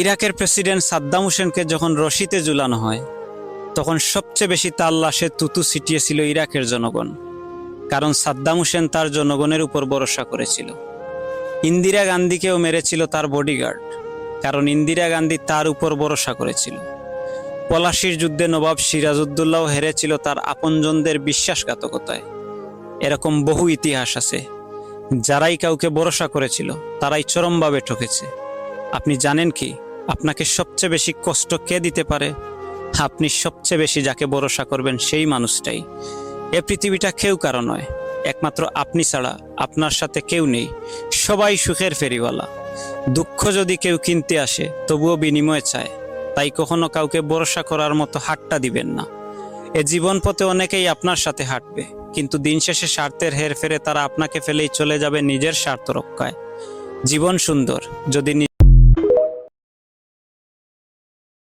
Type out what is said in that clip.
ইরাকের প্রেসিডেন্ট সাদ্দাম হোসেনকে যখন রশিতে ঝুলানো হয় তখন সবচেয়ে বেশি তার লাশে তুতু ছিটিয়েছিল ইরাকের জনগণ, কারণ সাদ্দাম হোসেন তার জনগণের উপর ভরসা করেছিল। ইন্দিরা গান্ধীকেও মেরেছিল তার বডিগার্ড, কারণ ইন্দিরা গান্ধী তার উপর ভরসা করেছিল। পলাশির যুদ্ধে নবাব সিরাজউদ্দৌলাও হেরেছিল তার আপনজনদের বিশ্বাসঘাতকতায়। এরকম বহু ইতিহাস আছে। যারাই কাউকে ভরসা করেছিল তারাই চরমভাবে ঠকেছে। আপনি জানেন কি আপনাকে সবচেয়ে বেশি কষ্ট কে দিতে পারে? আপনি সবচেয়ে বেশি যাকে ভরসা করবেন সেই মানুষটাই। এ পৃথিবীটা কেউ কারো নয়, একমাত্র আপনি ছাড়া আপনার সাথে কেউ নেই। সবাই সুখের ফেরিওয়ালা। দুঃখ যদি কেউ কিনতে আসে তবুও বিনিময় চায়। তাই কখনো কাউকে ভরসা করার মতো হাতটা দিবেন না। এ জীবন পথে অনেকেই আপনার সাথে হাঁটবে, কিন্তু দিন শেষে স্বার্থের হেরফেরে তারা আপনাকে ফেলেই চলে যাবে নিজের স্বার্থ রক্ষায়। জীবন সুন্দর যদি